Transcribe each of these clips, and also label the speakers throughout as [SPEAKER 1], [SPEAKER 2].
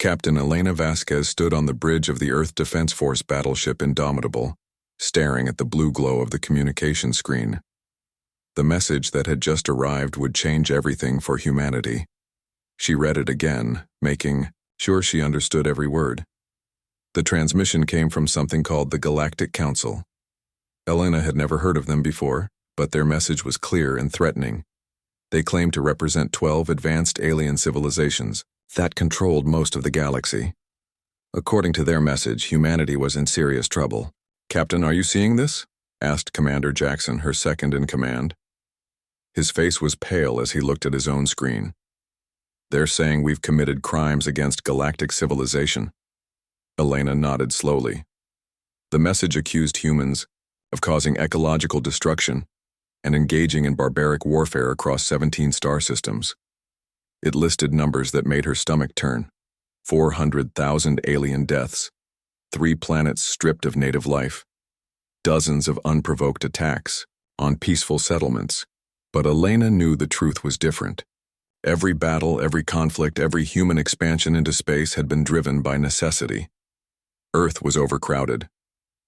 [SPEAKER 1] Captain Elena Vasquez stood on the bridge of the Earth Defense Force battleship Indomitable, staring at the blue glow of the communication screen. The message that had just arrived would change everything for humanity. She read it again, making sure she understood every word. The transmission came from something called the Galactic Council. Elena had never heard of them before, but their message was clear and threatening. They claimed to represent 12 advanced alien civilizations that controlled most of the galaxy. According to their message, humanity was in serious trouble. "Captain, are you seeing this?" asked Commander Jackson, her second-in-command. His face was pale as he looked at his own screen. "They're saying we've committed crimes against galactic civilization." Elena nodded slowly. The message accused humans of causing ecological destruction and engaging in barbaric warfare across 17 star systems. It listed numbers that made her stomach turn. 400,000 alien deaths, 3 planets stripped of native life, dozens of unprovoked attacks on peaceful settlements. But Elena knew the truth was different. Every battle, every conflict, every human expansion into space had been driven by necessity. Earth was overcrowded.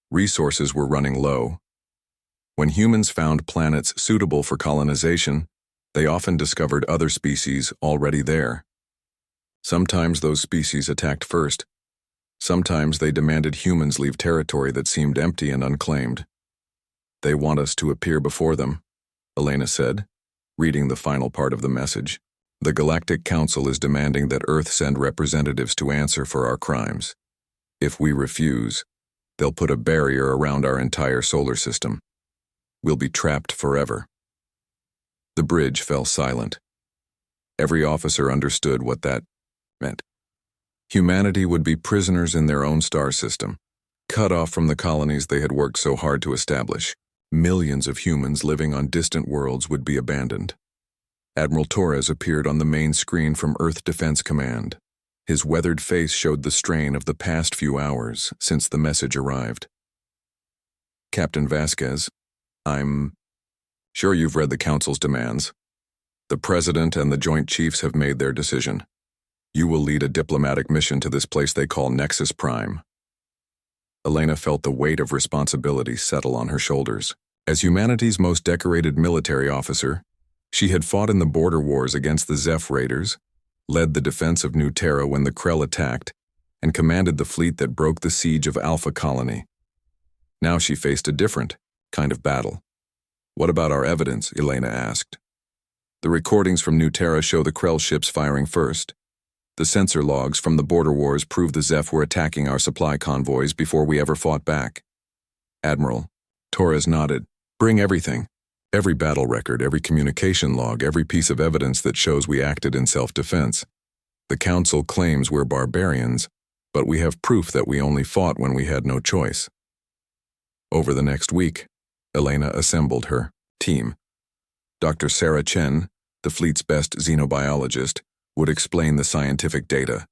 [SPEAKER 1] Resources were running low. When humans found planets suitable for colonization, they often discovered other species already there. Sometimes those species attacked first. Sometimes they demanded humans leave territory that seemed empty and unclaimed. "They want us to appear before them," Elena said, reading the final part of the message. "The Galactic Council is demanding that Earth send representatives to answer for our crimes. If we refuse, they'll put a barrier around our entire solar system. We'll be trapped forever." The bridge fell silent. Every officer understood what that meant. Humanity would be prisoners in their own star system, cut off from the colonies they had worked so hard to establish. Millions of humans living on distant worlds would be abandoned. Admiral Torres appeared on the main screen from Earth Defense Command. His weathered face showed the strain of the past few hours since the message arrived. "Captain Vasquez, I'm sure you've read the Council's demands. The President and the Joint Chiefs have made their decision. You will lead a diplomatic mission to this place they call Nexus Prime." Elena felt the weight of responsibility settle on her shoulders. As humanity's most decorated military officer, she had fought in the border wars against the Zeph Raiders, led the defense of New Terra when the Krell attacked, and commanded the fleet that broke the siege of Alpha Colony. Now she faced a different kind of battle. "What about our evidence?" Elena asked. "The recordings from New Terra show the Krell ships firing first. The sensor logs from the border wars prove the Zeph were attacking our supply convoys before we ever fought back." "Admiral," Torres nodded, "bring everything. Every battle record, every communication log, every piece of evidence that shows we acted in self-defense. The Council claims we're barbarians, but we have proof that we only fought when we had no choice." Over the next week, Elena assembled her team. Dr. Sarah Chen, the fleet's best xenobiologist, would explain the scientific data.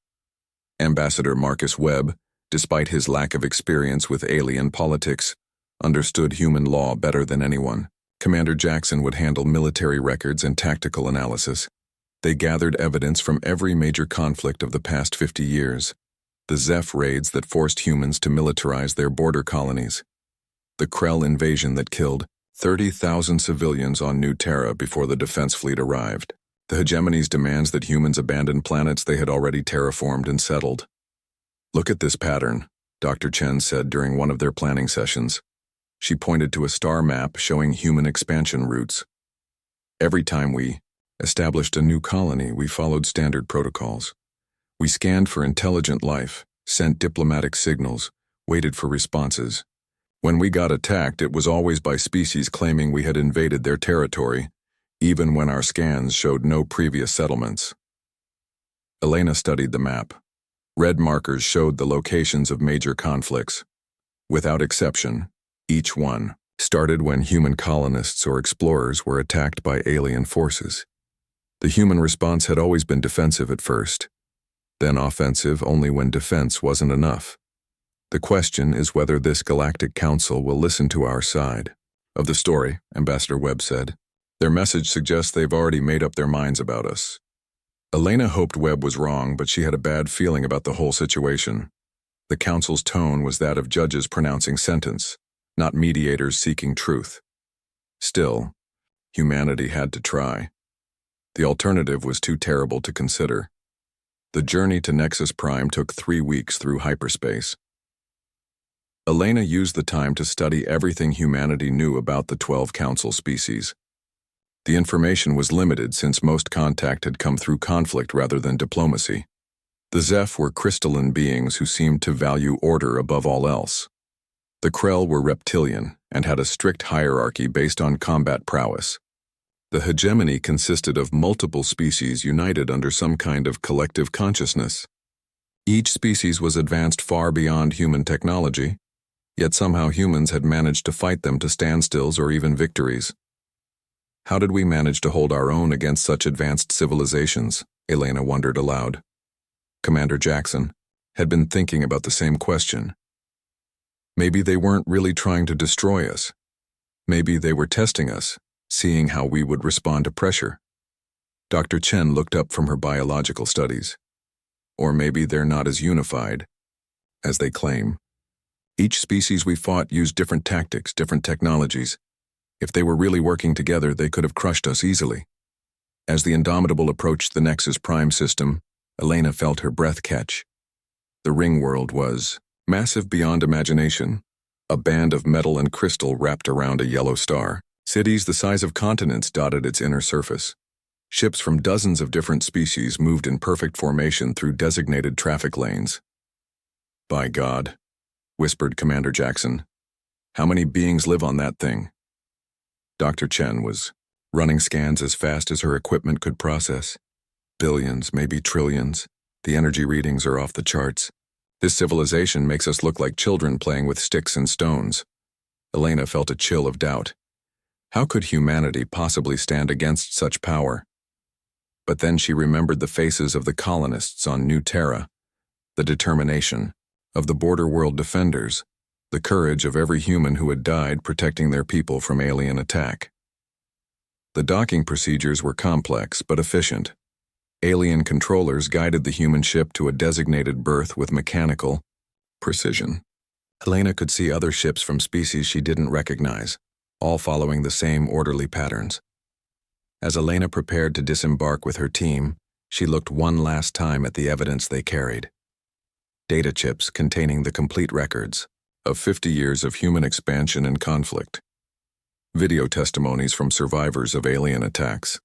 [SPEAKER 1] Ambassador Marcus Webb, despite his lack of experience with alien politics, understood human law better than anyone. Commander Jackson would handle military records and tactical analysis. They gathered evidence from every major conflict of the past 50 years. The Zeph raids that forced humans to militarize their border colonies. The Krell invasion that killed 30,000 civilians on New Terra before the defense fleet arrived. The hegemony's demands that humans abandon planets they had already terraformed and settled. "Look at this pattern," Dr. Chen said during one of their planning sessions. She pointed to a star map showing human expansion routes. "Every time we established a new colony, we followed standard protocols. We scanned for intelligent life, sent diplomatic signals, waited for responses. When we got attacked, it was always by species claiming we had invaded their territory, even when our scans showed no previous settlements." Elena studied the map. Red markers showed the locations of major conflicts. Without exception, each one started when human colonists or explorers were attacked by alien forces. The human response had always been defensive at first, then offensive only when defense wasn't enough. The question is whether this Galactic Council will listen to our side of the story, Ambassador Webb said. "Their message suggests they've already made up their minds about us. Elena hoped Webb was wrong, but she had a bad feeling about the whole situation. The council's tone was that of judges pronouncing sentence, not mediators seeking truth. Still, humanity had to try. The alternative was too terrible to consider. The journey to Nexus Prime took 3 weeks through hyperspace. Elena used the time to study everything humanity knew about the 12 council species. The information was limited since most contact had come through conflict rather than diplomacy. The Zeph were crystalline beings who seemed to value order above all else. The Krell were reptilian and had a strict hierarchy based on combat prowess. The hegemony consisted of multiple species united under some kind of collective consciousness. Each species was advanced far beyond human technology, yet somehow humans had managed to fight them to standstills or even victories. How did we manage to hold our own against such advanced civilizations? Elena wondered aloud. Commander Jackson had been thinking about the same question. Maybe they weren't really trying to destroy us. Maybe they were testing us, seeing how we would respond to pressure. Dr. Chen looked up from her biological studies. Or maybe they're not as unified as they claim. Each species we fought used different tactics, different technologies. If they were really working together, they could have crushed us easily. As the Indomitable approached the Nexus Prime system, Elena felt her breath catch. The ring world was massive beyond imagination, a band of metal and crystal wrapped around a yellow star. Cities the size of continents dotted its inner surface. Ships from dozens of different species moved in perfect formation through designated traffic lanes. By God, whispered Commander Jackson. How many beings live on that thing? Dr. Chen was running scans as fast as her equipment could process. Billions, maybe trillions. The energy readings are off the charts. This civilization makes us look like children playing with sticks and stones. Elena felt a chill of doubt. How could humanity possibly stand against such power? But then she remembered the faces of the colonists on New Terra, the determination of the border world defenders, the courage of every human who had died protecting their people from alien attack. The docking procedures were complex but efficient. Alien controllers guided the human ship to a designated berth with mechanical precision. Elena could see other ships from species she didn't recognize, all following the same orderly patterns. As Elena prepared to disembark with her team, she looked one last time at the evidence they carried. Data chips containing the complete records of 50 years of human expansion and conflict. Video testimonies from survivors of alien attacks.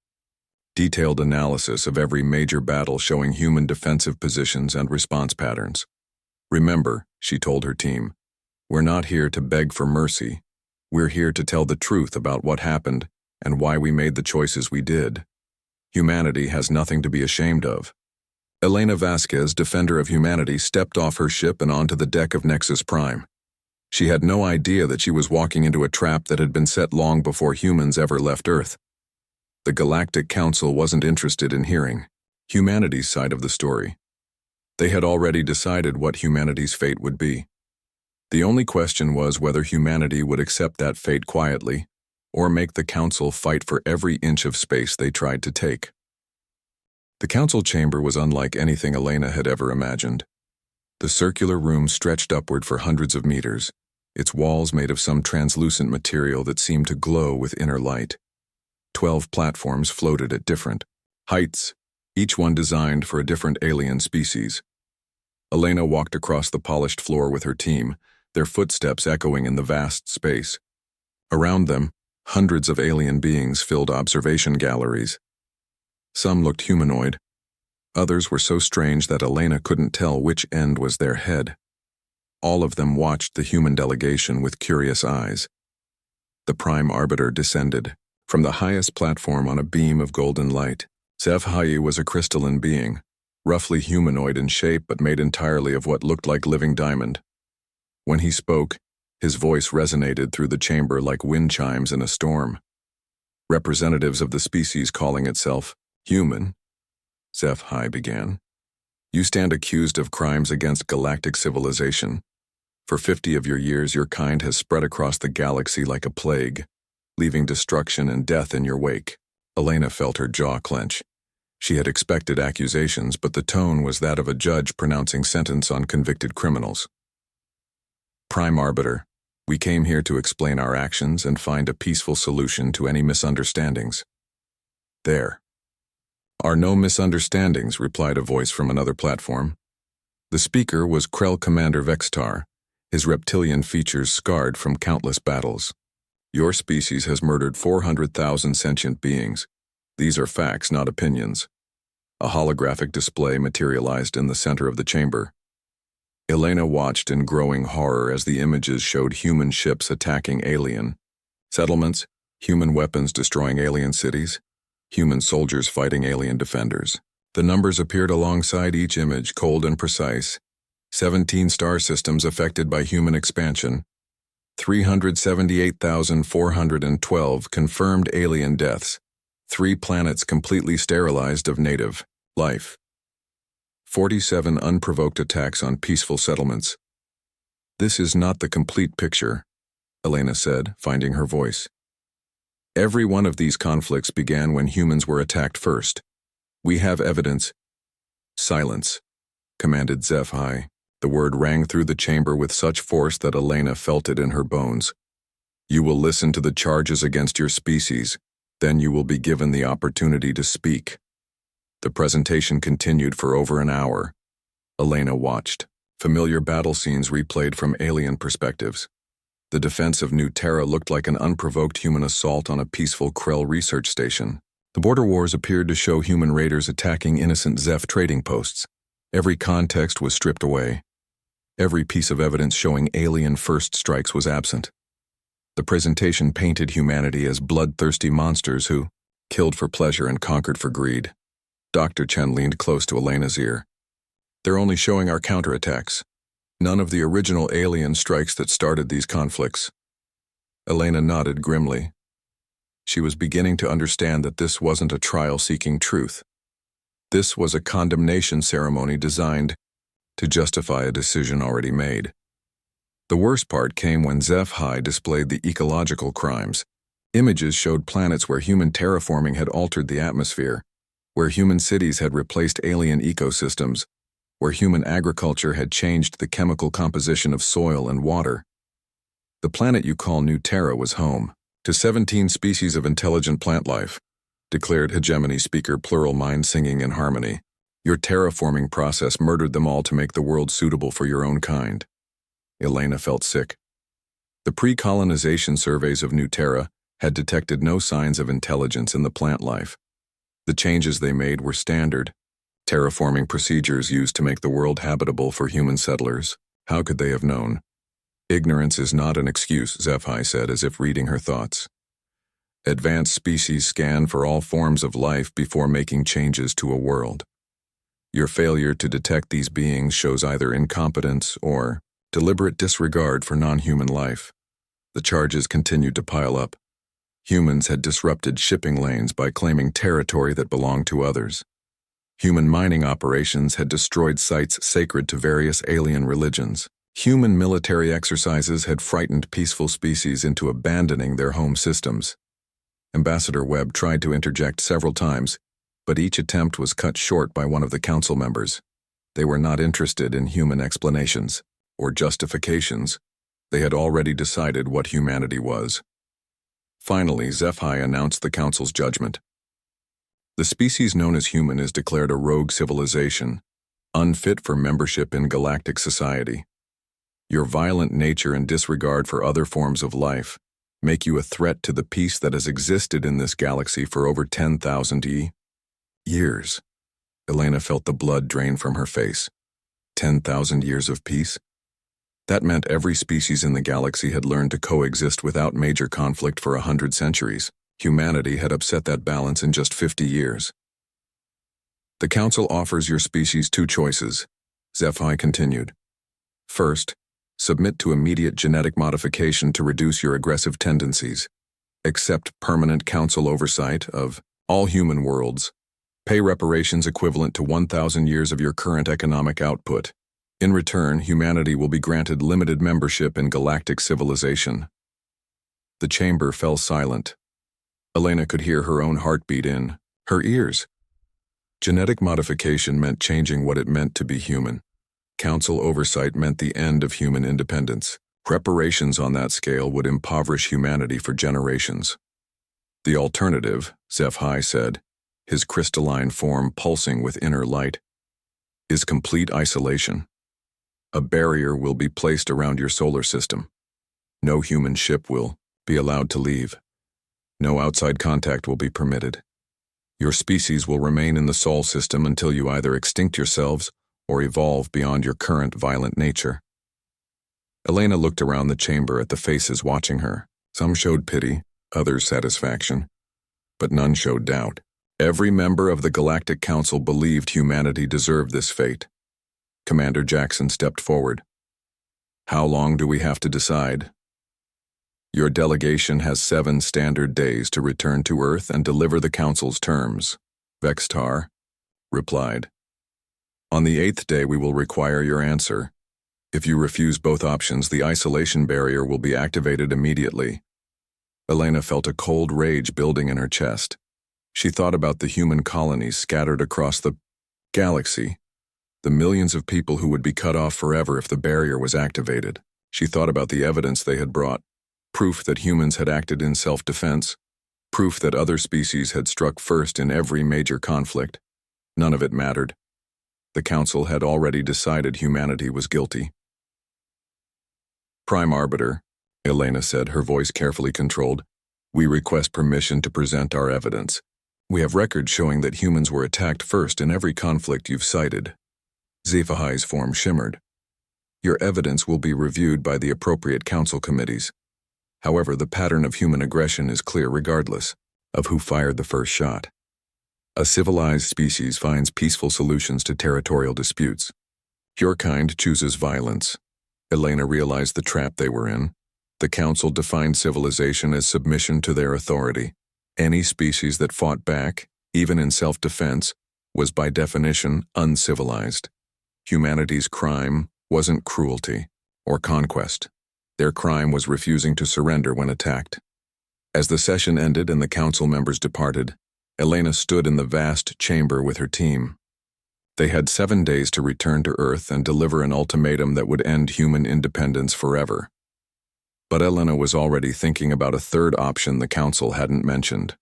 [SPEAKER 1] Detailed analysis of every major battle showing human defensive positions and response patterns. Remember, she told her team, we're not here to beg for mercy. We're here to tell the truth about what happened and why we made the choices we did. Humanity has nothing to be ashamed of. Elena Vasquez, defender of humanity, stepped off her ship and onto the deck of Nexus Prime. She had no idea that she was walking into a trap that had been set long before humans ever left Earth. The Galactic Council wasn't interested in hearing humanity's side of the story. They had already decided what humanity's fate would be. The only question was whether humanity would accept that fate quietly, or make the Council fight for every inch of space they tried to take. The Council chamber was unlike anything Elena had ever imagined. The circular room stretched upward for hundreds of meters, its walls made of some translucent material that seemed to glow with inner light. 12 platforms floated at different heights, each one designed for a different alien species. Elena walked across the polished floor with her team, their footsteps echoing in the vast space. Around them, hundreds of alien beings filled observation galleries. Some looked humanoid. Others were so strange that Elena couldn't tell which end was their head. All of them watched the human delegation with curious eyes. The Prime Arbiter descended from the highest platform on a beam of golden light. HFY was a crystalline being, roughly humanoid in shape but made entirely of what looked like living diamond. When he spoke, his voice resonated through the chamber like wind chimes in a storm. Representatives of the species calling itself human, HFY began. You stand accused of crimes against galactic civilization. For 50 of your years, your kind has spread across the galaxy like a plague, leaving destruction and death in your wake. Elena felt her jaw clench. She had expected accusations, but the tone was that of a judge pronouncing sentence on convicted criminals. Prime Arbiter, we came here to explain our actions and find a peaceful solution to any misunderstandings. There are no misunderstandings, replied a voice from another platform. The speaker was Krell Commander Vextar, his reptilian features scarred from countless battles. Your species has murdered 400,000 sentient beings. These are facts, not opinions. A holographic display materialized in the center of the chamber. Elena watched in growing horror as the images showed human ships attacking alien settlements, human weapons destroying alien cities, human soldiers fighting alien defenders. The numbers appeared alongside each image, cold and precise. 17 star systems affected by human expansion. 378,412 confirmed alien deaths. 3 planets completely sterilized of native life. 47 unprovoked attacks on peaceful settlements. This is not the complete picture, Elena said, finding her voice. Every one of these conflicts began when humans were attacked first. We have evidence. Silence, commanded HFY. The word rang through the chamber with such force that Elena felt it in her bones. You will listen to the charges against your species, then you will be given the opportunity to speak. The presentation continued for over an hour. Elena watched. Familiar battle scenes replayed from alien perspectives. The defense of New Terra looked like an unprovoked human assault on a peaceful Krell research station. The border wars appeared to show human raiders attacking innocent Zeph trading posts. Every context was stripped away. Every piece of evidence showing alien first strikes was absent. The presentation painted humanity as bloodthirsty monsters who killed for pleasure and conquered for greed. Dr. Chen leaned close to Elena's ear. They're only showing our counterattacks. None of the original alien strikes that started these conflicts. Elena nodded grimly. She was beginning to understand that this wasn't a trial seeking truth. This was a condemnation ceremony designed to justify a decision already made. The worst part came when HFY displayed the ecological crimes. Images showed planets where human terraforming had altered the atmosphere, where human cities had replaced alien ecosystems, where human agriculture had changed the chemical composition of soil and water. The planet you call New Terra was home to 17 species of intelligent plant life, declared hegemony speaker Plural Mind singing in harmony. Your terraforming process murdered them all to make the world suitable for your own kind. Elena felt sick. The pre-colonization surveys of New Terra had detected no signs of intelligence in the plant life. The changes they made were standard terraforming procedures used to make the world habitable for human settlers. How could they have known? Ignorance is not an excuse, HFY said, as if reading her thoughts. Advanced species scan for all forms of life before making changes to a world. Your failure to detect these beings shows either incompetence or deliberate disregard for non-human life. The charges continued to pile up. Humans had disrupted shipping lanes by claiming territory that belonged to others. Human mining operations had destroyed sites sacred to various alien religions. Human military exercises had frightened peaceful species into abandoning their home systems. Ambassador Webb tried to interject several times, but each attempt was cut short by one of the council members. They were not interested in human explanations or justifications. They had already decided what humanity was. Finally, HFY announced the council's judgment. The species known as human is declared a rogue civilization, unfit for membership in galactic society. Your violent nature and disregard for other forms of life make you a threat to the peace that has existed in this galaxy for over 10,000 years. Elena felt the blood drain from her face. 10,000 years of peace? That meant every species in the galaxy had learned to coexist without major conflict for 100 centuries. Humanity had upset that balance in just 50 years. The Council offers your species 2 choices, HFY continued. First, submit to immediate genetic modification to reduce your aggressive tendencies. Accept permanent Council oversight of all human worlds. Pay reparations equivalent to 1,000 years of your current economic output. In return, humanity will be granted limited membership in galactic civilization. The chamber fell silent. Elena could hear her own heartbeat in her ears. Genetic modification meant changing what it meant to be human. Council oversight meant the end of human independence. Reparations on that scale would impoverish humanity for generations. The alternative, HFY said, his crystalline form pulsing with inner light, is complete isolation. A barrier will be placed around your solar system. No human ship will be allowed to leave. No outside contact will be permitted. Your species will remain in the Sol system until you either extinct yourselves or evolve beyond your current violent nature. Elena looked around the chamber at the faces watching her. Some showed pity, others satisfaction, but none showed doubt. Every member of the Galactic Council believed humanity deserved this fate. Commander Jackson stepped forward. How long do we have to decide? Your delegation has 7 standard days to return to Earth and deliver the Council's terms, Vextar replied. On the 8th day we will require your answer. If you refuse both options, the isolation barrier will be activated immediately. Elena felt a cold rage building in her chest. She thought about the human colonies scattered across the galaxy, the millions of people who would be cut off forever if the barrier was activated. She thought about the evidence they had brought, proof that humans had acted in self-defense, proof that other species had struck first in every major conflict. None of it mattered. The Council had already decided humanity was guilty. Prime Arbiter, Elena said, her voice carefully controlled, we request permission to present our evidence. We have records showing that humans were attacked first in every conflict you've cited. HFY's form shimmered. Your evidence will be reviewed by the appropriate council committees. However, the pattern of human aggression is clear regardless of who fired the first shot. A civilized species finds peaceful solutions to territorial disputes. Your kind chooses violence. Elena realized the trap they were in. The Council defined civilization as submission to their authority. Any species that fought back, even in self-defense, was by definition uncivilized. Humanity's crime wasn't cruelty or conquest. Their crime was refusing to surrender when attacked. As the session ended and the council members departed, Elena stood in the vast chamber with her team. They had 7 days to return to Earth and deliver an ultimatum that would end human independence forever. But Elena was already thinking about a third option the council hadn't mentioned.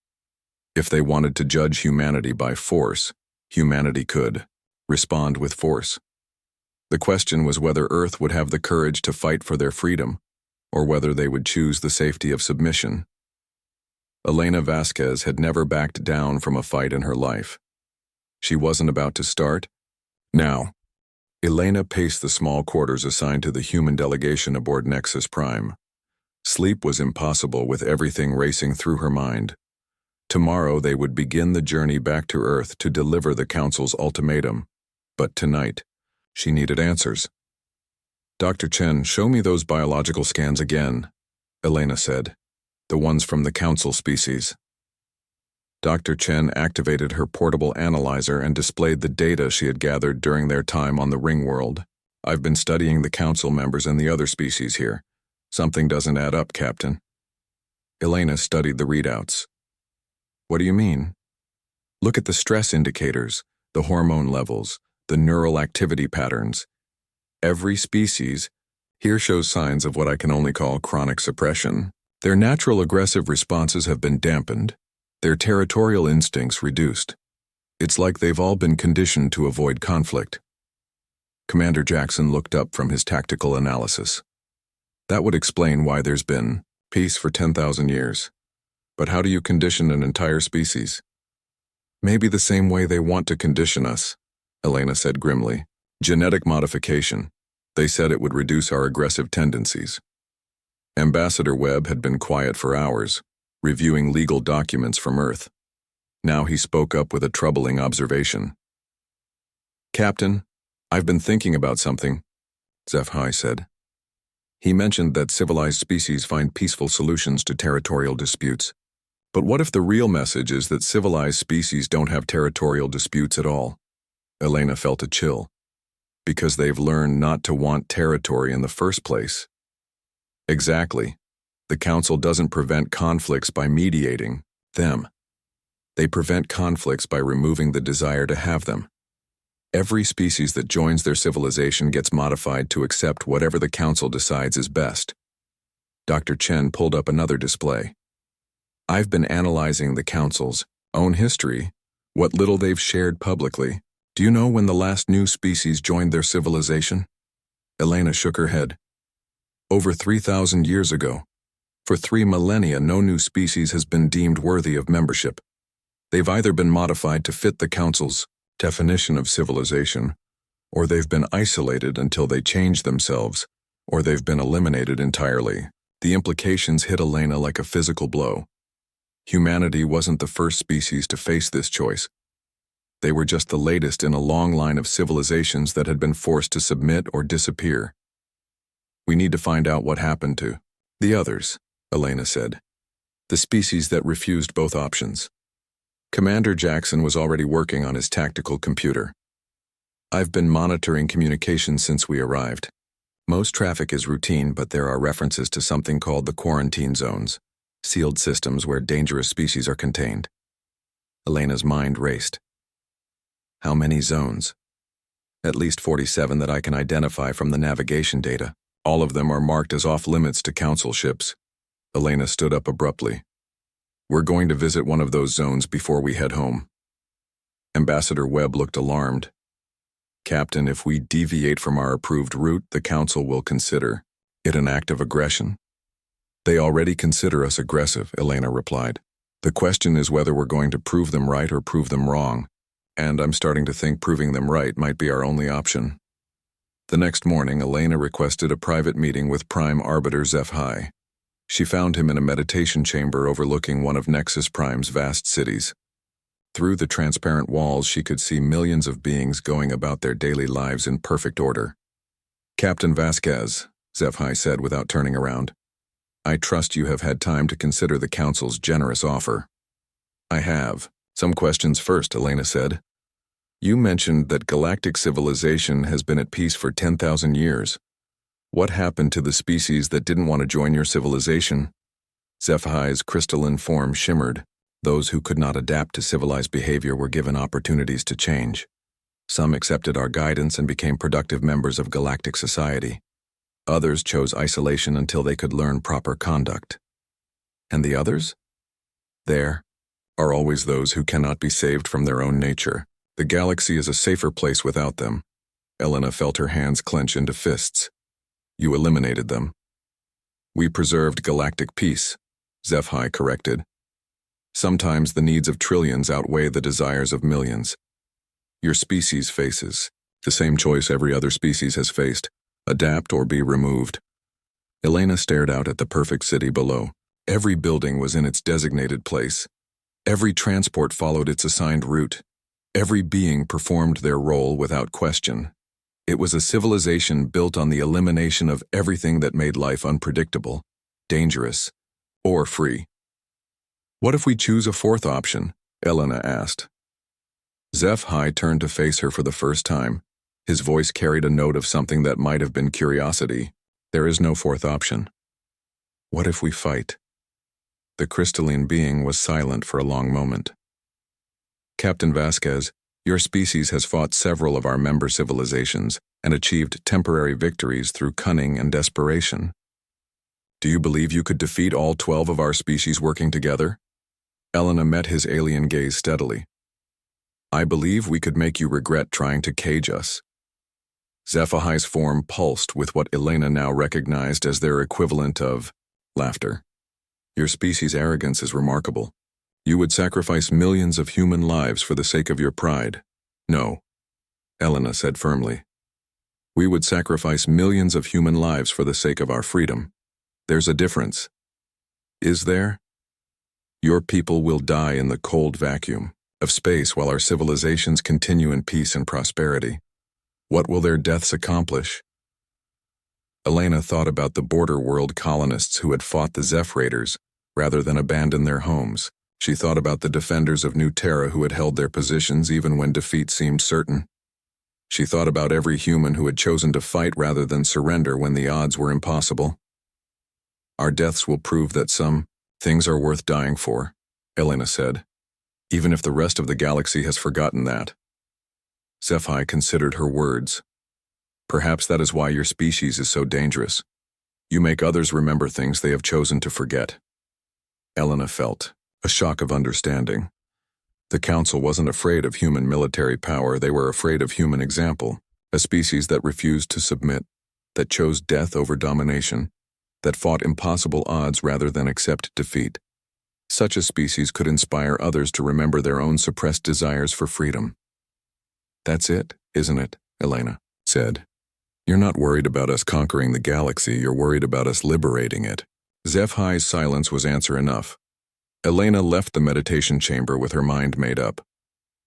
[SPEAKER 1] If they wanted to judge humanity by force, humanity could respond with force. The question was whether Earth would have the courage to fight for their freedom, or whether they would choose the safety of submission. Elena Vasquez had never backed down from a fight in her life. She wasn't about to start. Now, Elena paced the small quarters assigned to the human delegation aboard Nexus Prime. Sleep was impossible with everything racing through her mind. Tomorrow they would begin the journey back to Earth to deliver the Council's ultimatum. But tonight, she needed answers. Dr. Chen, show me those biological scans again, Elena said. The ones from the Council species. Dr. Chen activated her portable analyzer and displayed the data she had gathered during their time on the Ring World. I've been studying the Council members and the other species here. Something doesn't add up, Captain. Elena studied the readouts. What do you mean? Look at the stress indicators, the hormone levels, the neural activity patterns. Every species here shows signs of what I can only call chronic suppression. Their natural aggressive responses have been dampened, their territorial instincts reduced. It's like they've all been conditioned to avoid conflict. Commander Jackson looked up from his tactical analysis. That would explain why there's been peace for 10,000 years. But how do you condition an entire species? Maybe the same way they want to condition us, Elena said grimly. Genetic modification. They said it would reduce our aggressive tendencies. Ambassador Webb had been quiet for hours, reviewing legal documents from Earth. Now he spoke up with a troubling observation. Captain, I've been thinking about something, HFY said. He mentioned that civilized species find peaceful solutions to territorial disputes. But what if the real message is that civilized species don't have territorial disputes at all? Elena felt a chill. Because they've learned not to want territory in the first place. Exactly. The Council doesn't prevent conflicts by mediating them. They prevent conflicts by removing the desire to have them. Every species that joins their civilization gets modified to accept whatever the council decides is best. Dr. Chen pulled up another display. I've been analyzing the council's own history, what little they've shared publicly. Do you know when the last new species joined their civilization? Elena shook her head. Over 3,000 years ago. For 3 millennia, no new species has been deemed worthy of membership. They've either been modified to fit the council's definition of civilization, or they've been isolated until they change themselves, or they've been eliminated entirely. The implications hit Elena like a physical blow. Humanity wasn't the first species to face this choice. They were just the latest in a long line of civilizations that had been forced to submit or disappear. We need to find out what happened to the others, Elena said. The species that refused both options. Commander Jackson was already working on his tactical computer. I've been monitoring communications since we arrived. Most traffic is routine, but there are references to something called the quarantine zones, sealed systems where dangerous species are contained. Elena's mind raced. How many zones? At least 47 that I can identify from the navigation data. All of them are marked as off-limits to council ships. Elena stood up abruptly. We're going to visit one of those zones before we head home. Ambassador Webb looked alarmed. Captain, if we deviate from our approved route, the council will consider it an act of aggression. They already consider us aggressive, Elena replied. The question is whether we're going to prove them right or prove them wrong, and I'm starting to think proving them right might be our only option. The next morning, Elena requested a private meeting with Prime Arbiter HFY. She found him in a meditation chamber overlooking one of Nexus Prime's vast cities. Through the transparent walls, she could see millions of beings going about their daily lives in perfect order. Captain Vasquez, HFY said without turning around. I trust you have had time to consider the Council's generous offer. I have. Some questions first, Elena said. You mentioned that galactic civilization has been at peace for 10,000 years. What happened to the species that didn't want to join your civilization? HFY's crystalline form shimmered. Those who could not adapt to civilized behavior were given opportunities to change. Some accepted our guidance and became productive members of galactic society. Others chose isolation until they could learn proper conduct. And the others? There are always those who cannot be saved from their own nature. The galaxy is a safer place without them. Elena felt her hands clench into fists. You eliminated them. We preserved galactic peace, HFY corrected. Sometimes the needs of trillions outweigh the desires of millions. Your species faces the same choice every other species has faced, adapt or be removed. Elena stared out at the perfect city below. Every building was in its designated place. Every transport followed its assigned route. Every being performed their role without question. It was a civilization built on the elimination of everything that made life unpredictable, dangerous, or free. What if we choose a fourth option? Elena asked. HFY turned to face her for the first time. His voice carried a note of something that might have been curiosity. There is no fourth option. What if we fight? The crystalline being was silent for a long moment. Captain Vasquez, your species has fought several of our member civilizations and achieved temporary victories through cunning and desperation. Do you believe you could defeat all 12 of our species working together? Elena met his alien gaze steadily. I believe we could make you regret trying to cage us. HFY's form pulsed with what Elena now recognized as their equivalent of laughter. Your species' arrogance is remarkable. You would sacrifice millions of human lives for the sake of your pride. No, Elena said firmly. We would sacrifice millions of human lives for the sake of our freedom. There's a difference. Is there? Your people will die in the cold vacuum of space while our civilizations continue in peace and prosperity. What will their deaths accomplish? Elena thought about the border world colonists who had fought the Zeph Raiders rather than abandon their homes. She thought about the defenders of New Terra who had held their positions even when defeat seemed certain. She thought about every human who had chosen to fight rather than surrender when the odds were impossible. Our deaths will prove that some things are worth dying for, Elena said. even if the rest of the galaxy has forgotten that. SciFi considered her words. Perhaps that is why your species is so dangerous. You make others remember things they have chosen to forget. Elena felt a shock of understanding. The Council wasn't afraid of human military power, they were afraid of human example, a species that refused to submit, that chose death over domination, that fought impossible odds rather than accept defeat. Such a species could inspire others to remember their own suppressed desires for freedom. That's it, isn't it? Elena said. You're not worried about us conquering the galaxy, you're worried about us liberating it. HFY's silence was answer enough. Elena left the meditation chamber with her mind made up.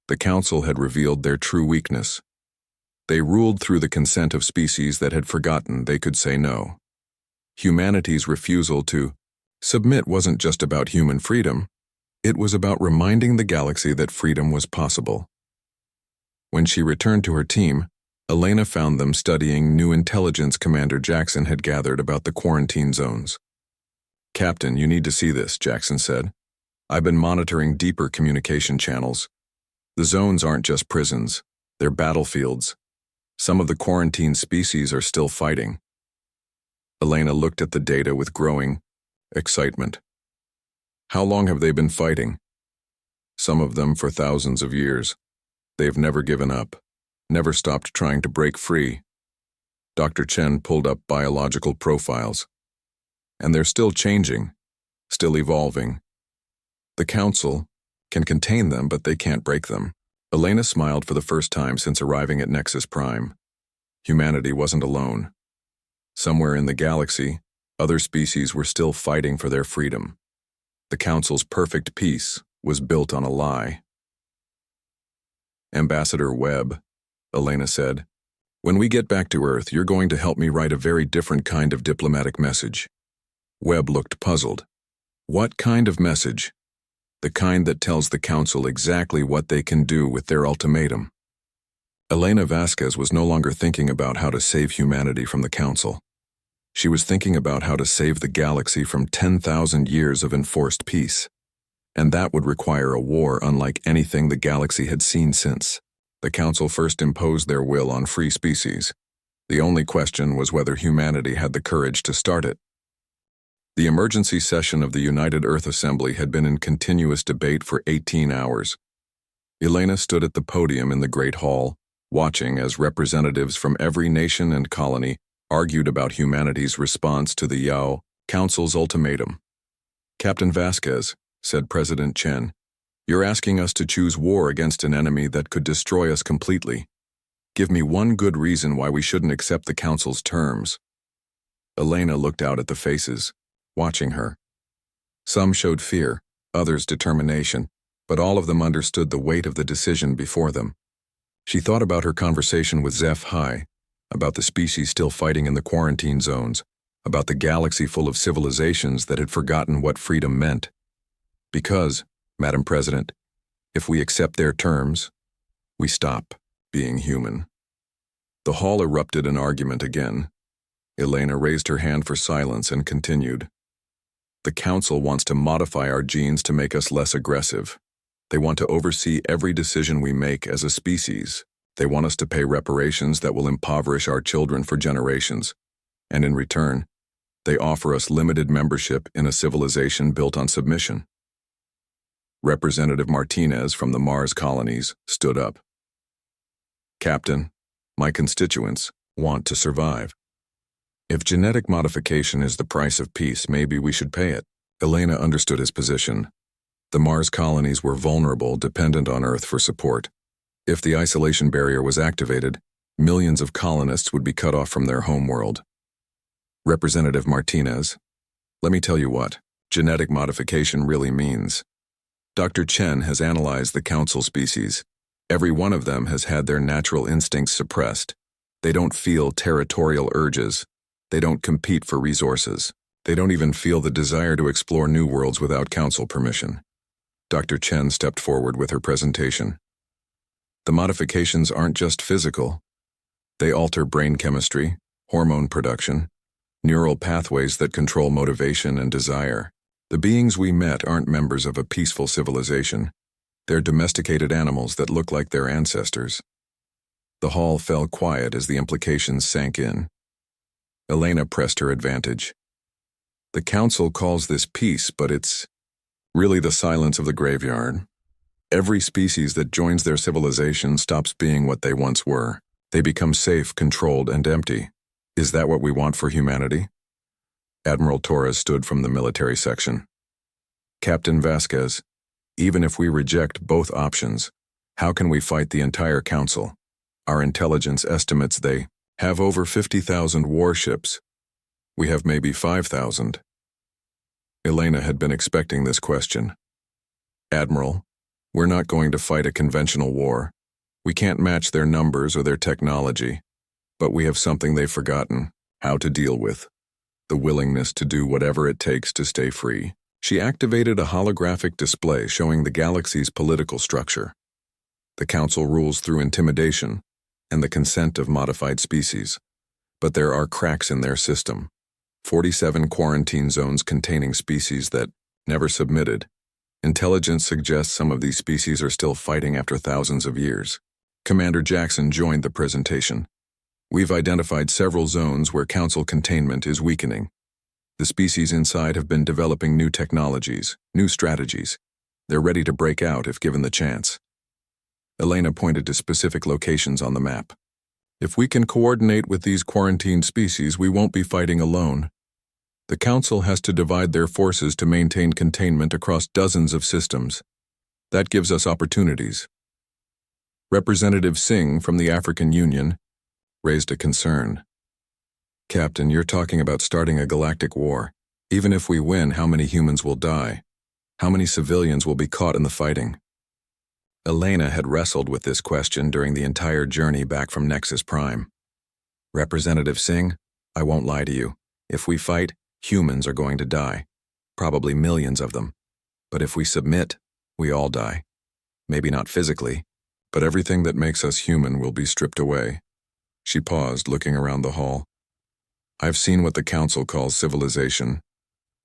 [SPEAKER 1] The Council had revealed their true weakness. They ruled through the consent of species that had forgotten they could say no. Humanity's refusal to submit wasn't just about human freedom, it was about reminding the galaxy that freedom was possible. When she returned to her team, Elena found them studying new intelligence Commander Jackson had gathered about the quarantine zones. Captain, you need to see this, Jackson said. I've been monitoring deeper communication channels. The zones aren't just prisons, they're battlefields. Some of the quarantine species are still fighting. Elena looked at the data with growing excitement. How long have they been fighting? Some of them for thousands of years. They've never given up, never stopped trying to break free. Dr. Chen pulled up biological profiles. And they're still changing, still evolving. The Council can contain them, but they can't break them. Elena smiled for the first time since arriving at Nexus Prime. Humanity wasn't alone. Somewhere in the galaxy, other species were still fighting for their freedom. The Council's perfect peace was built on a lie. Ambassador Webb, Elena said, when we get back to Earth, you're going to help me write a very different kind of diplomatic message. Webb looked puzzled. What kind of message? The kind that tells the Council exactly what they can do with their ultimatum. Elena Vasquez was no longer thinking about how to save humanity from the Council. She was thinking about how to save the galaxy from 10,000 years of enforced peace. And that would require a war unlike anything the galaxy had seen since. The Council first imposed their will on free species. The only question was whether humanity had the courage to start it. The emergency session of the United Earth Assembly had been in continuous debate for 18 hours. Elena stood at the podium in the Great Hall, watching as representatives from every nation and colony argued about humanity's response to the Yao Council's ultimatum. Captain Vasquez, said President Chen, you're asking us to choose war against an enemy that could destroy us completely. Give me one good reason why we shouldn't accept the Council's terms. Elena looked out at the faces, watching her. Some showed fear, others determination, but all of them understood the weight of the decision before them. She thought about her conversation with HFY, about the species still fighting in the quarantine zones, about the galaxy full of civilizations that had forgotten what freedom meant. Because, Madam President, if we accept their terms, we stop being human. The hall erupted in argument again. Elena raised her hand for silence and continued. The Council wants to modify our genes to make us less aggressive. They want to oversee every decision we make as a species. They want us to pay reparations that will impoverish our children for generations. And in return, they offer us limited membership in a civilization built on submission. Representative Martinez from the Mars colonies stood up. Captain, my constituents want to survive. If genetic modification is the price of peace, maybe we should pay it. Elena understood his position. The Mars colonies were vulnerable, dependent on Earth for support. If the isolation barrier was activated, millions of colonists would be cut off from their homeworld. Representative Martinez, let me tell you what genetic modification really means. Dr. Chen has analyzed the Council species. Every one of them has had their natural instincts suppressed. They don't feel territorial urges. They don't compete for resources. They don't even feel the desire to explore new worlds without Council permission. Dr. Chen stepped forward with her presentation. The modifications aren't just physical. They alter brain chemistry, hormone production, neural pathways that control motivation and desire. The beings we met aren't members of a peaceful civilization. They're domesticated animals that look like their ancestors. The hall fell quiet as the implications sank in. Elena pressed her advantage. The council calls this peace, but it's really the silence of the graveyard. Every species that joins their civilization stops being what they once were. They become safe, controlled, and empty. Is that what we want for humanity? Admiral Torres stood from the military section. Captain Vasquez, even if we reject both options, how can we fight the entire council? Our intelligence estimates they have over 50,000 warships. We have maybe 5,000. Elena had been expecting this question. Admiral, we're not going to fight a conventional war. We can't match their numbers or their technology, but we have something they've forgotten, how to deal with. The willingness to do whatever it takes to stay free. She activated a holographic display showing the galaxy's political structure. The council rules through intimidation and the consent of modified species. But there are cracks in their system. 47 quarantine zones containing species that never submitted. Intelligence suggests some of these species are still fighting after thousands of years. Commander Jackson joined the presentation. We've identified several zones where council containment is weakening. The species inside have been developing new technologies, new strategies. They're ready to break out if given the chance. Elena pointed to specific locations on the map. If we can coordinate with these quarantined species, we won't be fighting alone. The council has to divide their forces to maintain containment across dozens of systems. That gives us opportunities. Representative Singh from the African Union raised a concern. Captain, you're talking about starting a galactic war. Even if we win, how many humans will die? How many civilians will be caught in the fighting? Elena had wrestled with this question during the entire journey back from Nexus Prime. Representative Singh, I won't lie to you. If we fight, humans are going to die. Probably millions of them. But if we submit, we all die. Maybe not physically, but everything that makes us human will be stripped away. She paused, looking around the hall. I've seen what the council calls civilization.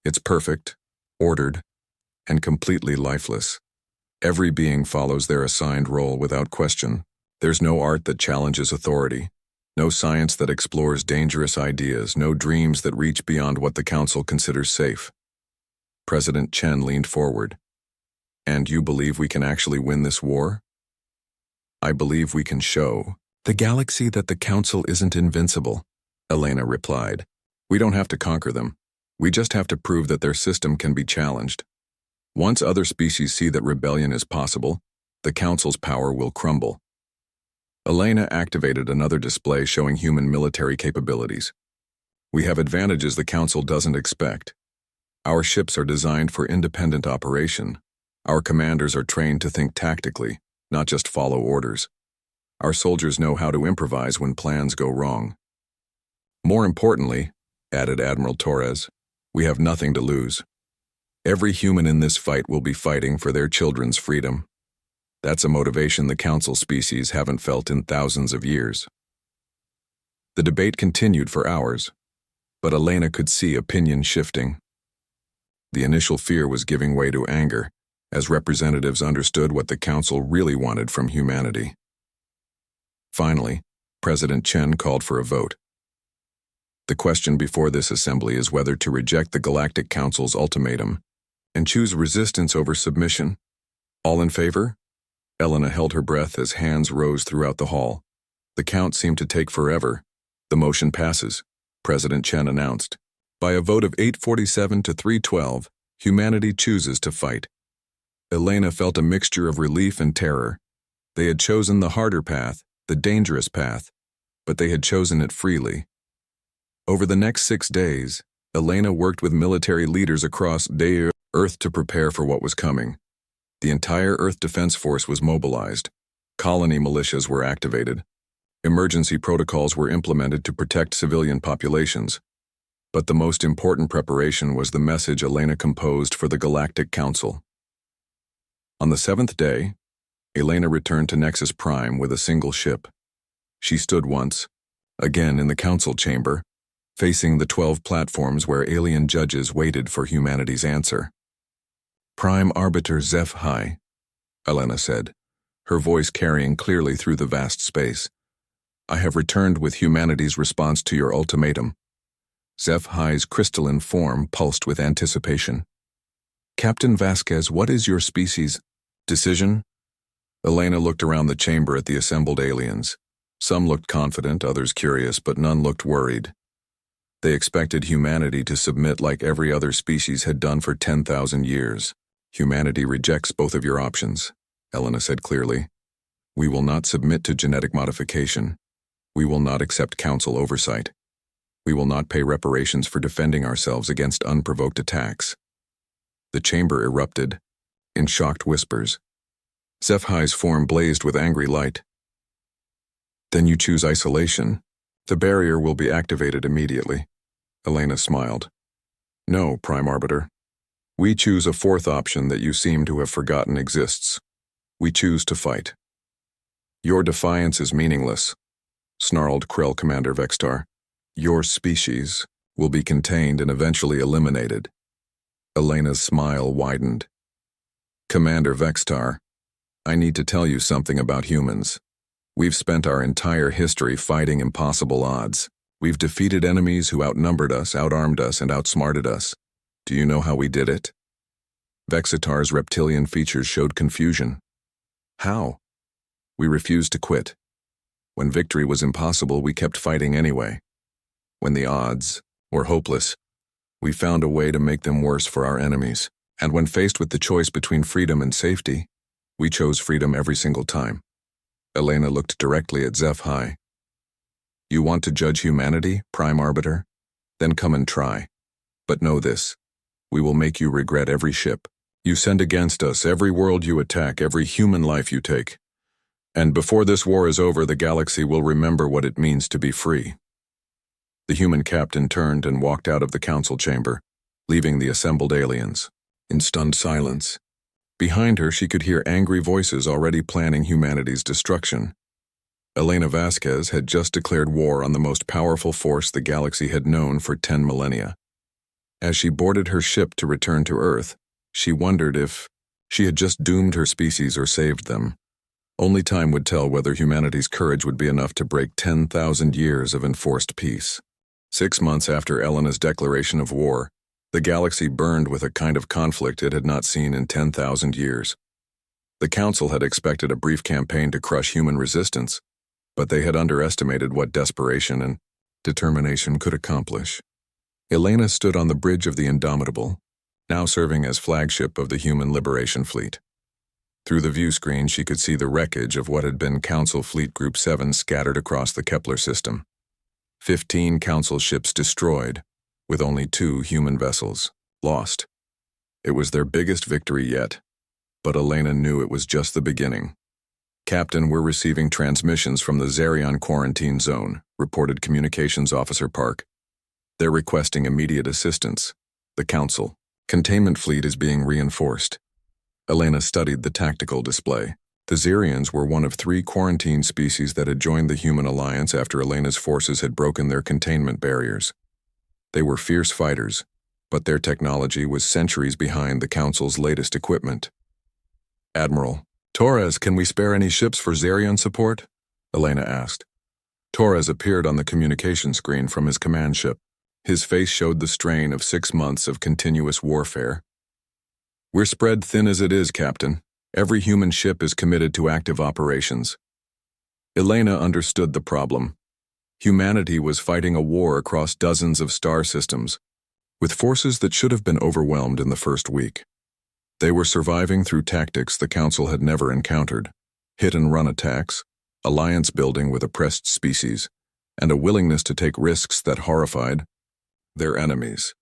[SPEAKER 1] It's perfect, ordered, and completely lifeless. Every being follows their assigned role without question. There's no art that challenges authority, no science that explores dangerous ideas, no dreams that reach beyond what the council considers safe. President Chen leaned forward. And you believe we can actually win this war? I believe we can show the galaxy that the council isn't invincible. Elena replied. We don't have to conquer them. We just have to prove that their system can be challenged. Once other species see that rebellion is possible, the council's power will crumble. Elena activated another display showing human military capabilities. We have advantages the council doesn't expect. Our ships are designed for independent operation. Our commanders are trained to think tactically, not just follow orders. Our soldiers know how to improvise when plans go wrong. More importantly, added Admiral Torres, we have nothing to lose. Every human in this fight will be fighting for their children's freedom. That's a motivation the council species haven't felt in thousands of years. The debate continued for hours, but Elena could see opinion shifting. The initial fear was giving way to anger, as representatives understood what the council really wanted from humanity. Finally, President Chen called for a vote. The question before this assembly is whether to reject the Galactic Council's ultimatum and choose resistance over submission. All in favor? Elena held her breath as hands rose throughout the hall. The count seemed to take forever. The motion passes, President Chen announced. By a vote of 847 to 312, humanity chooses to fight. Elena felt a mixture of relief and terror. They had chosen the harder path, the dangerous path, but they had chosen it freely. Over the next 6 days, Elena worked with military leaders across the Earth to prepare for what was coming. The entire Earth Defense Force was mobilized. Colony militias were activated. Emergency protocols were implemented to protect civilian populations. But the most important preparation was the message Elena composed for the Galactic Council. On the 7th day, Elena returned to Nexus Prime with a single ship. She stood once, again in the council chamber, facing the 12 platforms where alien judges waited for humanity's answer. Prime Arbiter HFY, Elena said, her voice carrying clearly through the vast space. I have returned with humanity's response to your ultimatum. HFY's crystalline form pulsed with anticipation. Captain Vasquez, what is your species' decision? Elena looked around the chamber at the assembled aliens. Some looked confident, others curious, but none looked worried. They expected humanity to submit like every other species had done for 10,000 years. Humanity rejects both of your options, Elena said clearly. We will not submit to genetic modification. We will not accept council oversight. We will not pay reparations for defending ourselves against unprovoked attacks. The chamber erupted in shocked whispers. HFY's form blazed with angry light. Then you choose isolation. The barrier will be activated immediately. Elena smiled. No, Prime Arbiter. We choose a fourth option that you seem to have forgotten exists. We choose to fight. Your defiance is meaningless, snarled Krell Commander Vextar. Your species will be contained and eventually eliminated. Elena's smile widened. Commander Vextar, I need to tell you something about humans. We've spent our entire history fighting impossible odds. We've defeated enemies who outnumbered us, outarmed us, and outsmarted us. Do you know how we did it? Vexitar's reptilian features showed confusion. How? We refused to quit. When victory was impossible, we kept fighting anyway. When the odds were hopeless, we found a way to make them worse for our enemies. And when faced with the choice between freedom and safety, we chose freedom every single time. Elena looked directly at HFY. You want to judge humanity, Prime Arbiter? Then come and try. But know this, we will make you regret every ship you send against us, every world you attack, every human life you take. And before this war is over, the galaxy will remember what it means to be free. The human captain turned and walked out of the council chamber, leaving the assembled aliens in stunned silence. Behind her, she could hear angry voices already planning humanity's destruction. Elena Vasquez had just declared war on the most powerful force the galaxy had known for 10 millennia. As she boarded her ship to return to Earth, she wondered if she had just doomed her species or saved them. Only time would tell whether humanity's courage would be enough to break 10,000 years of enforced peace. 6 months after Elena's declaration of war, the galaxy burned with a kind of conflict it had not seen in 10,000 years. The Council had expected a brief campaign to crush human resistance, but they had underestimated what desperation and determination could accomplish. Elena stood on the bridge of the Indomitable, now serving as flagship of the Human Liberation Fleet. Through the view screen, she could see the wreckage of what had been Council Fleet Group 7 scattered across the Kepler system. 15 Council ships destroyed, with only 2 human vessels lost. It was their biggest victory yet, but Elena knew it was just the beginning. Captain, we're receiving transmissions from the Zerion quarantine zone, reported Communications Officer Park. They're requesting immediate assistance. The Council containment fleet is being reinforced. Elena studied the tactical display. The Zerions were one of 3 quarantine species that had joined the Human Alliance after Elena's forces had broken their containment barriers. They were fierce fighters, but their technology was centuries behind the Council's latest equipment. Admiral Torres, can we spare any ships for Zerion support? Elena asked. Torres appeared on the communication screen from his command ship. His face showed the strain of 6 months of continuous warfare. We're spread thin as it is, Captain. Every human ship is committed to active operations. Elena understood the problem. Humanity was fighting a war across dozens of star systems, with forces that should have been overwhelmed in the first week. They were surviving through tactics the Council had never encountered: hit-and-run attacks, alliance building with oppressed species, and a willingness to take risks that horrified their enemies.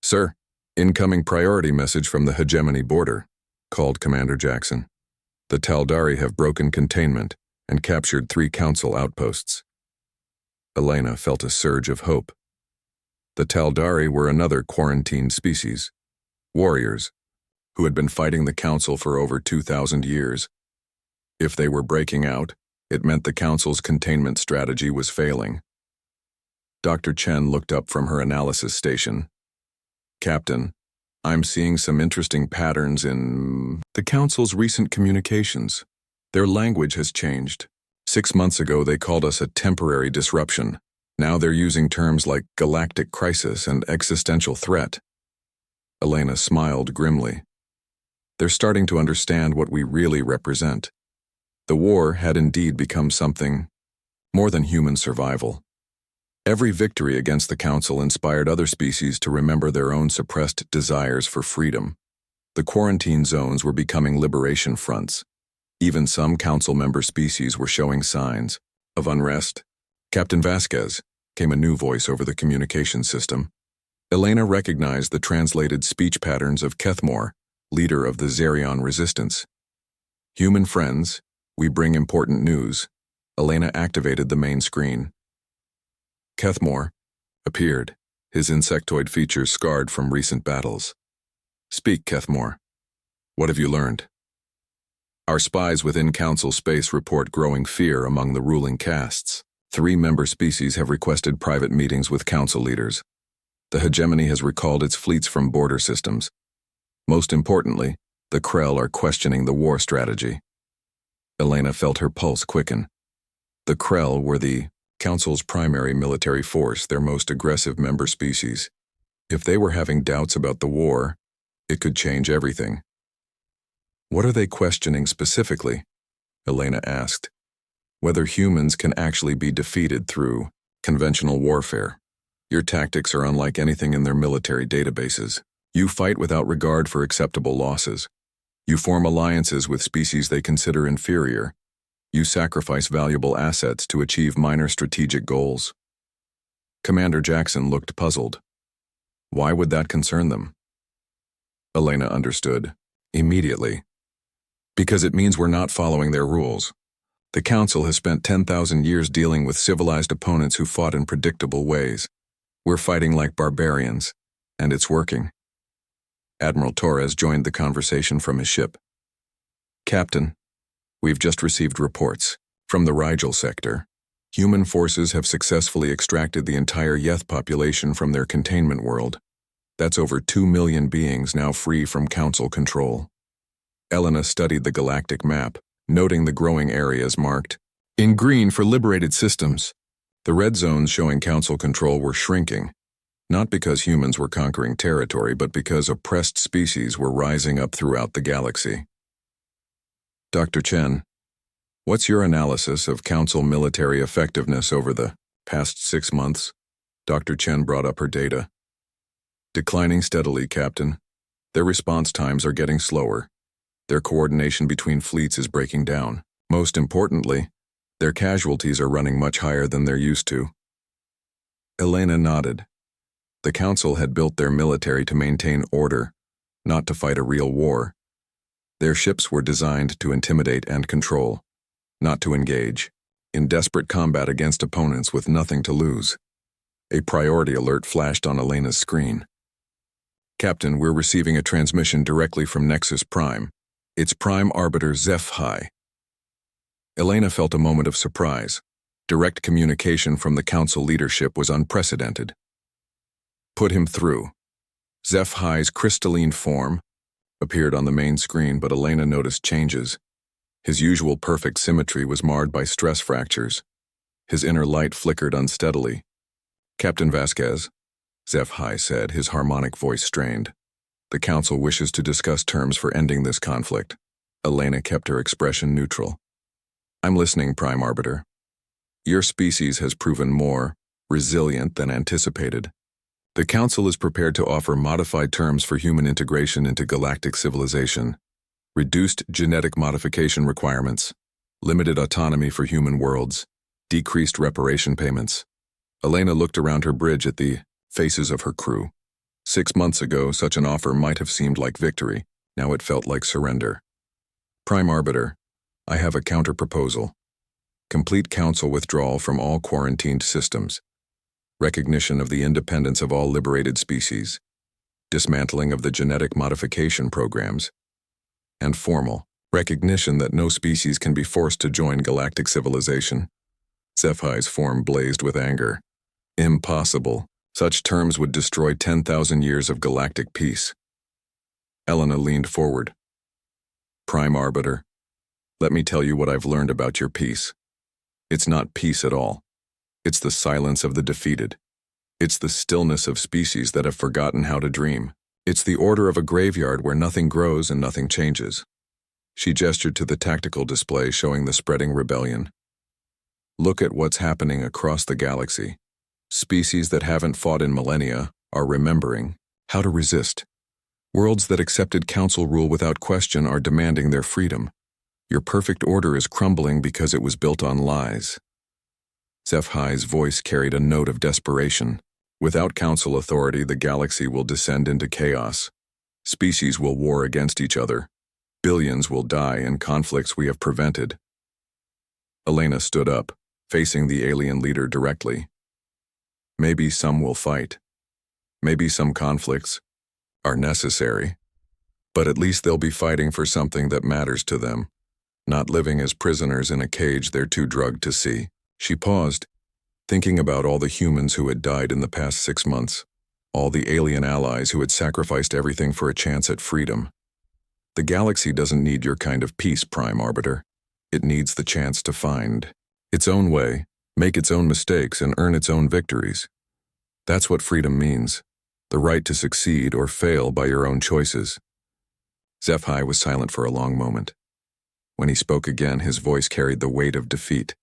[SPEAKER 1] Sir, incoming priority message from the hegemony border, called Commander Jackson. The Taldari have broken containment and captured 3 Council outposts. Elena felt a surge of hope. The Taldari were another quarantined species, warriors, who had been fighting the Council for over 2,000 years. If they were breaking out, it meant the Council's containment strategy was failing. Dr. Chen looked up from her analysis station. Captain, I'm seeing some interesting patterns in the Council's recent communications. Their language has changed. 6 months ago, they called us a temporary disruption. Now they're using terms like galactic crisis and existential threat. Elena smiled grimly. They're starting to understand what we really represent. The war had indeed become something more than human survival. Every victory against the Council inspired other species to remember their own suppressed desires for freedom. The quarantine zones were becoming liberation fronts. Even some Council member species were showing signs of unrest. Captain Vasquez, came a new voice over the communication system. Elena recognized the translated speech patterns of Kethmore, leader of the Zerion resistance. Human friends, we bring important news. Elena activated the main screen. Kethmore appeared, his insectoid features scarred from recent battles. Speak, Kethmore. What have you learned? Our spies within Council space report growing fear among the ruling castes. 3 member species have requested private meetings with Council leaders. The hegemony has recalled its fleets from border systems. Most importantly, the Krell are questioning the war strategy. Elena felt her pulse quicken. The Krell were the Council's primary military force, their most aggressive member species. If they were having doubts about the war, it could change everything. What are they questioning specifically? Elena asked. Whether humans can actually be defeated through conventional warfare. Your tactics are unlike anything in their military databases. You fight without regard for acceptable losses. You form alliances with species they consider inferior. You sacrifice valuable assets to achieve minor strategic goals. Commander Jackson looked puzzled. Why would that concern them? Elena understood, immediately. Because it means we're not following their rules. The Council has spent 10,000 years dealing with civilized opponents who fought in predictable ways. We're fighting like barbarians, and it's working. Admiral Torres joined the conversation from his ship. Captain, we've just received reports from the Rigel sector. Human forces have successfully extracted the entire Yeth population from their containment world. That's over 2 million beings now free from Council control. Elena studied the galactic map, noting the growing areas marked in green for liberated systems. The red zones showing Council control were shrinking, not because humans were conquering territory, but because oppressed species were rising up throughout the galaxy. Dr. Chen, what's your analysis of Council military effectiveness over the past 6 months? Dr. Chen brought up her data. Declining steadily, Captain. Their response times are getting slower. Their coordination between fleets is breaking down. Most importantly, their casualties are running much higher than they're used to. Elena nodded. The Council had built their military to maintain order, not to fight a real war. Their ships were designed to intimidate and control, not to engage, in desperate combat against opponents with nothing to lose. A priority alert flashed on Elena's screen. Captain, we're receiving a transmission directly from Nexus Prime. It's Prime Arbiter HFY. Elena felt a moment of surprise. Direct communication from the Council leadership was unprecedented. Put him through. HFY's crystalline form appeared on the main screen, but Elena noticed changes. His usual perfect symmetry was marred by stress fractures. His inner light flickered unsteadily. Captain Vasquez, HFY said, his harmonic voice strained. The Council wishes to discuss terms for ending this conflict. Elena kept her expression neutral. I'm listening, Prime Arbiter. Your species has proven more resilient than anticipated. The Council is prepared to offer modified terms for human integration into galactic civilization, reduced genetic modification requirements, limited autonomy for human worlds, decreased reparation payments. Elena looked around her bridge at the faces of her crew. 6 months ago, such an offer might have seemed like victory. Now it felt like surrender. Prime Arbiter, I have a counter-proposal. Complete Council withdrawal from all quarantined systems. Recognition of the independence of all liberated species. Dismantling of the genetic modification programs. And formal recognition that no species can be forced to join galactic civilization. HFY's form blazed with anger. Impossible. Such terms would destroy 10,000 years of galactic peace. Elena leaned forward. Prime Arbiter, let me tell you what I've learned about your peace. It's not peace at all. It's the silence of the defeated. It's the stillness of species that have forgotten how to dream. It's the order of a graveyard where nothing grows and nothing changes. She gestured to the tactical display showing the spreading rebellion. Look at what's happening across the galaxy. Species that haven't fought in millennia are remembering how to resist. Worlds that accepted council rule without question are demanding their freedom. Your perfect order is crumbling because it was built on lies. HFY's voice carried a note of desperation. Without council authority, the galaxy will descend into chaos. Species will war against each other. Billions will die in conflicts we have prevented. Elena stood up, facing the alien leader directly. Maybe some will fight. Maybe some conflicts are necessary. But at least they'll be fighting for something that matters to them, not living as prisoners in a cage they're too drugged to see. She paused, thinking about all the humans who had died in the past 6 months, all the alien allies who had sacrificed everything for a chance at freedom. The galaxy doesn't need your kind of peace, Prime Arbiter. It needs the chance to find its own way, make its own mistakes, and earn its own victories. That's what freedom means, the right to succeed or fail by your own choices. HFY was silent for a long moment. When he spoke again, his voice carried the weight of defeat.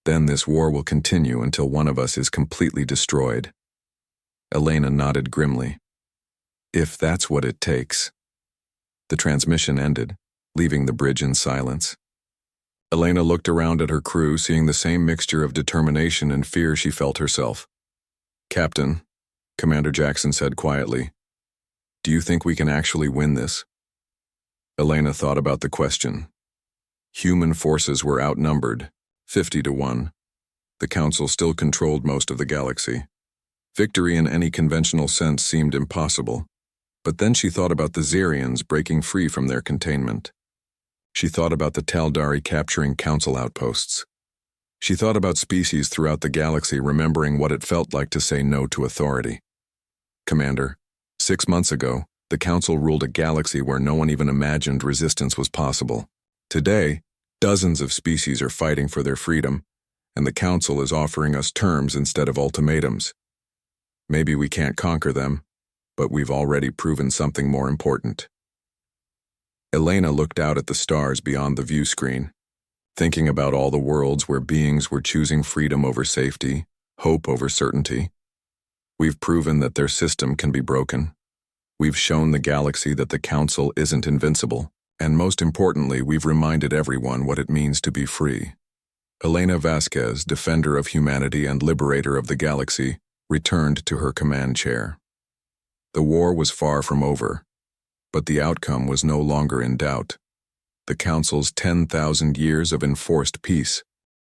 [SPEAKER 1] Then this war will continue until one of us is completely destroyed. Elena nodded grimly. If that's what it takes. The transmission ended, leaving the bridge in silence. Elena looked around at her crew, seeing the same mixture of determination and fear she felt herself. Captain, Commander Jackson said quietly, do you think we can actually win this? Elena thought about the question. Human forces were outnumbered, 50-1. The Council still controlled most of the galaxy. Victory in any conventional sense seemed impossible. But then she thought about the Xerians breaking free from their containment. She thought about the Taldari capturing Council outposts. She thought about species throughout the galaxy remembering what it felt like to say no to authority. Commander, 6 months ago, the Council ruled a galaxy where no one even imagined resistance was possible. Today, dozens of species are fighting for their freedom, and the Council is offering us terms instead of ultimatums. Maybe we can't conquer them, but we've already proven something more important. Elena looked out at the stars beyond the view screen, thinking about all the worlds where beings were choosing freedom over safety, hope over certainty. We've proven that their system can be broken. We've shown the galaxy that the Council isn't invincible, and most importantly, we've reminded everyone what it means to be free. Elena Vasquez, defender of humanity and liberator of the galaxy, returned to her command chair. The war was far from over, but the outcome was no longer in doubt. The Council's 10,000 years of enforced peace